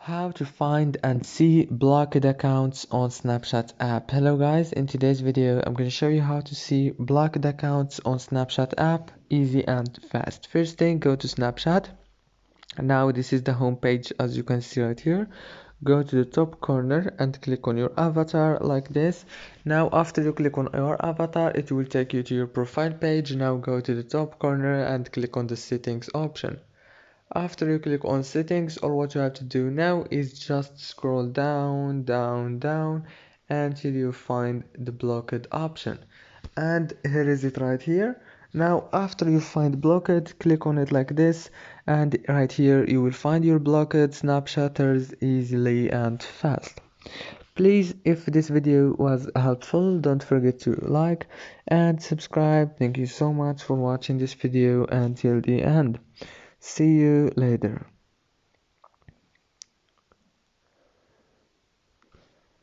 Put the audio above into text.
How to find and see blocked accounts on Snapchat app. Hello guys, in today's video I'm going to show you how to see blocked accounts on Snapchat app, easy and fast. First thing, go to Snapchat. Now this is the home page, as you can see right here. Go to the top corner and click on your avatar like this. Now after you click on your avatar, it will take you to your profile page. Now go to the top corner and click on the settings option. After you click on settings, all what you have to do now is just scroll down until you find the blocked option, and here is it right here. Now after you find blocked, click on it like this, and right here you will find your blocked Snapchatters easily and fast. Please, if this video was helpful, don't forget to like and subscribe. Thank you so much for watching this video until the end. See you later.